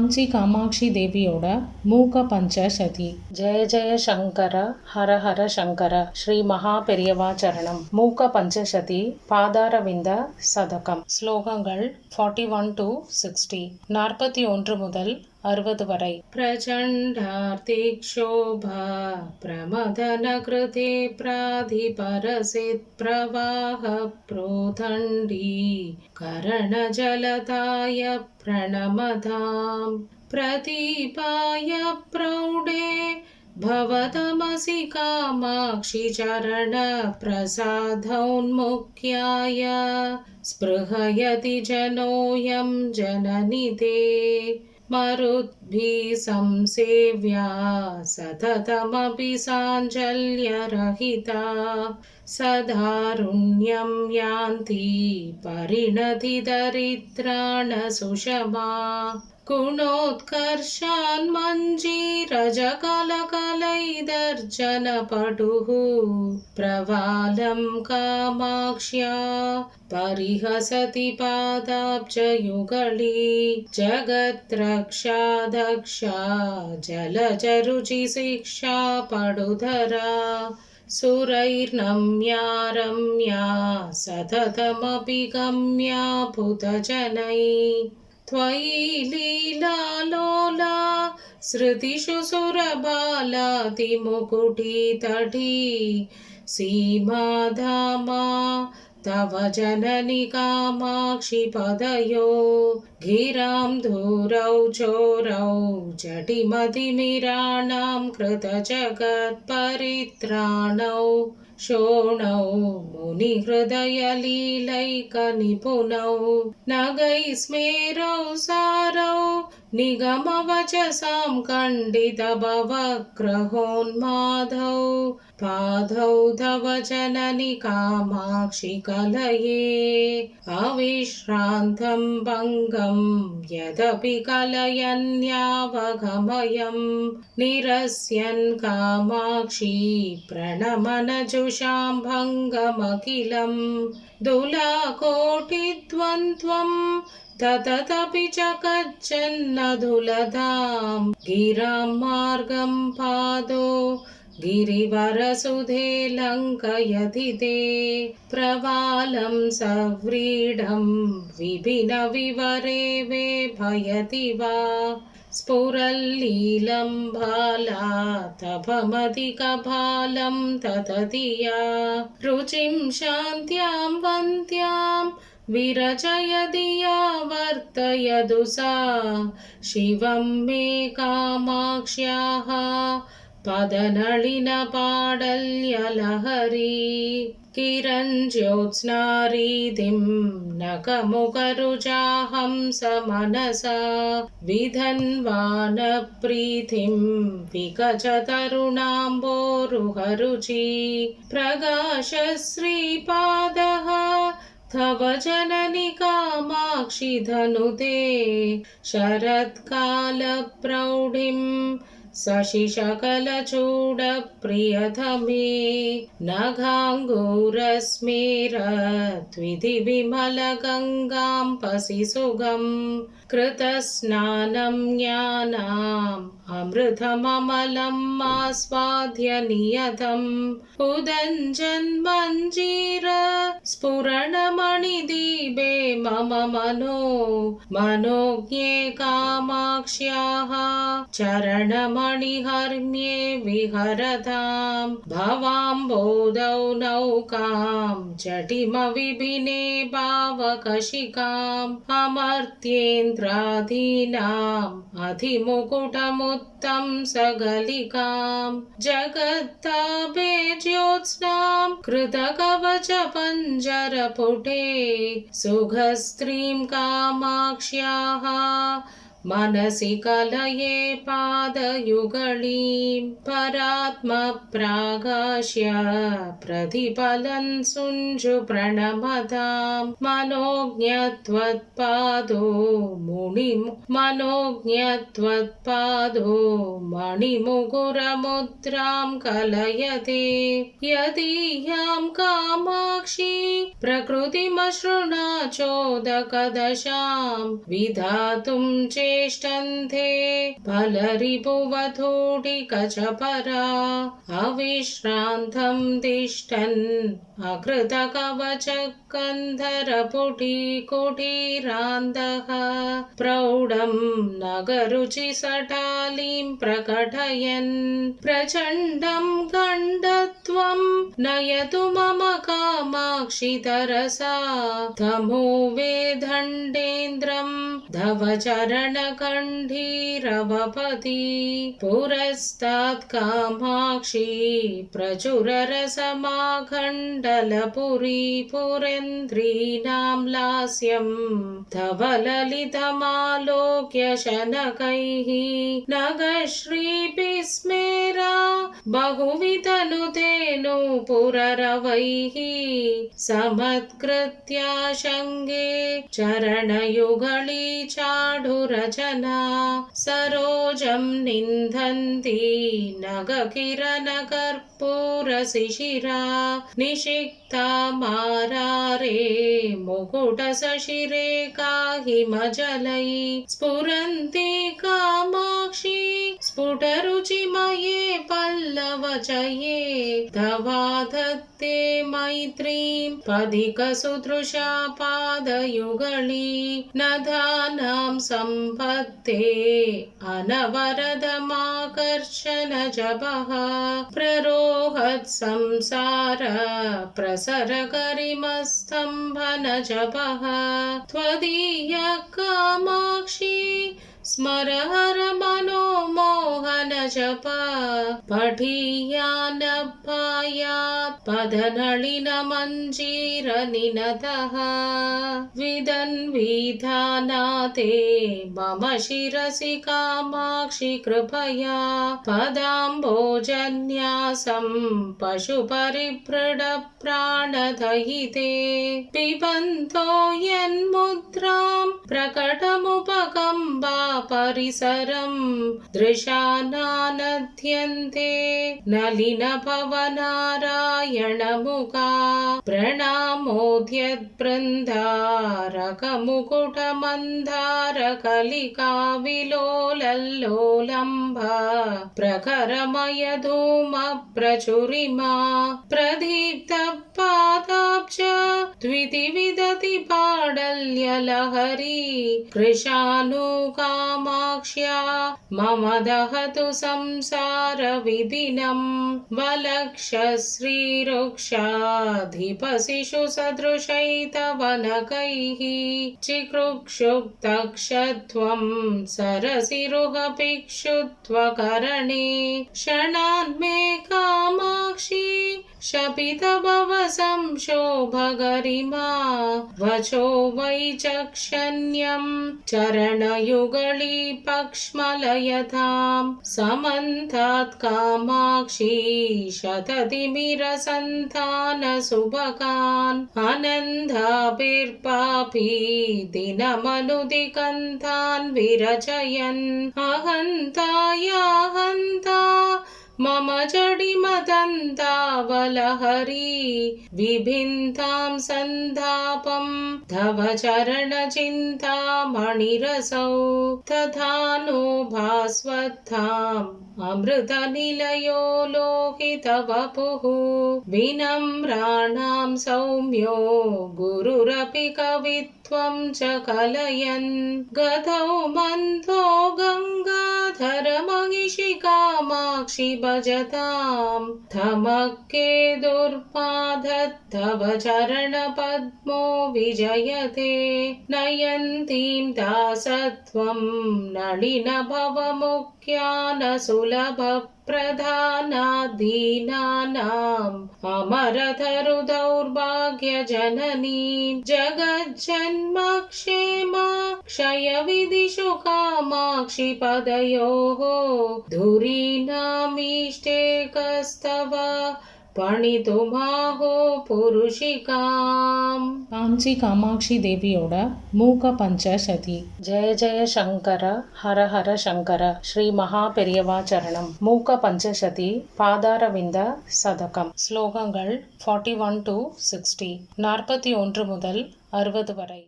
காஞ்சி காமாட்சி தேவியோட மூக பஞ்சசதி. ஜெய ஜெய சங்கர ஹர ஹர சங்கர. ஸ்ரீ மகா பெரியவா சரணம். மூக பஞ்சசதி பாதாரவிந்த சதகம். ஸ்லோகங்கள் 41 to 60. 41 முதல் 60 வரை. பிரச்சண்டார்த்திக்ஷோபா பிரமதன கிருதே பிராதிபரசித் பிரவாஹ ப்ரோதண்டி கரணஜலதாய प्रणमताम् प्रतीपाय प्रौढे भवतमसि कामाक्षि चरण प्रसादोन्मुख्याय स्पृहयति जनोऽयं जननि ते मरुद्भिः संसेव्या सततमपि साञ्जल्यरहिता सदारुण्यं यान्ति परिणति दरिद्राण सुषमा गुणोत्कर्षान् मञ्जीरजकलकलैदर्जनपटुः प्रवालं कामाक्ष्या परिहसति पादाब्जयुगली जगद्रक्षा दक्षा जलजरुचिशिक्षा पडुधरा सुरैर्नम्या रम्या सततमपि गम्या पुतजनैः त्वयि लीलालोला श्रुतिषु सुरबालातिमुकुटितटी सीमाधामा तव जननि कामाक्षि पदयो गिरां धूरौ चोरौ जटिमतिमिराणां कृतजगत्परित्राणौ शोणौ मुनिहृदयलीलैकनिपुणौ नगैस्मेरौ सारौ निगमवचसां खण्डितभवग्रहोन्मादौ पादौ तव जननि कामाक्षि कलये अविश्रान्तं भङ्गं यदपि कलयन्यावगमयं निरस्यन् कामाक्षि प्रणमनजुषां भङ्गमखिलं दुलाकोटिद्वन्द्वं तततपि च कच्चन्नधुलतां गिरां मार्गं पादो गिरिवरसुधे लङ्कयति ते प्रवालं सव्रीडं विपिनविवरे वे भयति वा स्फुरल्लीलं भाला तपमधिकभालं ततति या रुचिं शान्त्यां वन्त्यां विरचयति या वर्तयतु सा शिवं मे कामाक्ष्याः पदनलिनपाडल्यलहरी किरञ्ज्योत्स्नारीतिं नखमुखरुचाहं समनसा विधन्वानप्रीतिं विकचतरुणाम्बोरुहरुचि प्रकाशश्रीपादः तव जननि कामाक्षि धनुते शरत्कालप्रौढिं शशिशकलचूडप्रियतमे नखाङ्गुरस्मेरत्विधि विमलगङ्गां पसिसुगं कृतस्नानं ज्ञानाम् अमृतममलम् आस्वाद्य नियतम् उदञ्जन्मञ्जीर स्फुरणमणिदीपे मम मनोज्ञे कामाक्ष्याः चरणमणिहर्म्ये विहरतां भवाम्बोधौ नौकां जटिमविपिने भावकशिकाम् अमर्त्येन्द्रादीनाम् अधिमुकुटमुत्तं सगलिकां जगत्तापे ज्योत्स्नां कृतकवचपञ्जरपुटे सुखस्त्रीं कामाक्ष्याः मनसि कलये पादयुगलीं परात्मप्रागाश्य प्रतिफलं सुञ्जु प्रणमतां मनोज्ञत्वत्पादो मणिमुकुरमुद्रां कलयते यदीयां कामाक्षी प्रकृतिमशृणा चोदकदशां विधातुं चे चेष्टन्ते बलरिपुवधूडिकचपरा अविश्रान्तं तिष्ठन् अकृतकवचकन्धरपुटीकुटीरान्तः प्रौढं नगरुचिसटालीं प्रकटयन् प्रचण्डं खण्डत्वं नयतु मम कामाक्षि तरसा तमोवेदण्डेन्द्रं धवचरणकण्ठीरवपति पुरस्तात् कामाक्षी प्रचुररसमाखण्डलपुरी पुरेन्द्रीणां लास्यं तव ललितमालोक्य शनकैः नगश्रीभिस्मेरा बहुवितनुतेऽनुपुररवैः समत्कृत्याशङ्गे चरणयुगली चाढुरचना सरोजं निन्दन्ति नगकिरणकर्पूरशिशिरा निषिक्ता मारारे मुकुटसशिरे काहिमजलै स्फुरन्ति कामाक्षी स्फुटरुचिमये पल्लवचये तवाधत्ते मैत्रीं पदिकसुदृशा पादयुगली नदानां सम्पत्ते अनवरदमाकर्षणजपः प्ररोहत् संसार प्रसरकरिमस्तम्भनजपः त्वदीय कामाक्षी स्मरहर मनोमोहनजप पठीयानपायात् पदनलिनमञ्जीरनिनतः विदन्विधानाते मम शिरसि कामाक्षि कृपया पदाम्बोजन्यासं पशुपरिभृढप्राणदयिते पिबन्तो यन्मुद्रां प्रकटमुपकम्बा परिसरं दृशानानध्यन्ते नलिनभवनारायणमुखा प्रणामोद्यद्बृन्दारकमुकुटमन्दारकलिका विलोलल्लोलम्भ प्रखरमयधूमप्रचुरिमा प्रदीप्तपादाब्ज द्वितिविदति पाडल्यलहरी कृशानुकामाक्ष्या मम दहतु संसारविपिनं वलक्षश्रीरुक्षाधिपशिशुसदृशैतवनकैः चिकृक्षुक्तक्षत्वं सरसिरुहपिक्षुत्वकरणे क्षणान्मे कामाक्षी शपितभवसंशोभगरिमा वचो वैचक्षण्यं चरणयुगली पक्ष्मलयतां समन्तात् कामाक्षी शततिमिरसन्तानसुभगान् अनन्दाभिर्पापी दिनमनुदिकन्तान् विरचयन् अहन्तायाहन्ता मम जडिमदन्तावलहरी विभिन्तां सन्तापं तव चरणचिन्तामणिरसौ तथा नो भास्वत्ताम् अमृतनिलयो लोहितवपुः विनम्राणां सौम्यो गुरुरपि कवित्वं च कलयन् गतौ मन्थो गङ्गाधरमहिषि कामाक्षि भजतां तमक्के दुर्पादत्तव चरणपद्मो विजयते नयन्तीं दासत्वं नलिनभवमुख्यानसुलभ प्रधानादीनानाम् अमरतरुदौर्भाग्यजननीं जगज्जन्मक्षेम क्षयविदिषु कामाक्षि पदयोः धुरीणामीष्टेकस्तव பணிதுமாஹோ புருஷிகாம். காஞ்சி காமாட்சி தேவியோட மூக பஞ்சசதி. ஜெய ஜெய சங்கர ஹர ஹர சங்கர. ஸ்ரீ மகா பெரியவா சரணம். மூக பஞ்சசதி பாதாரவிந்த சதகம். ஸ்லோகங்கள் 41 to 60, 41 முதல் 60 வரை.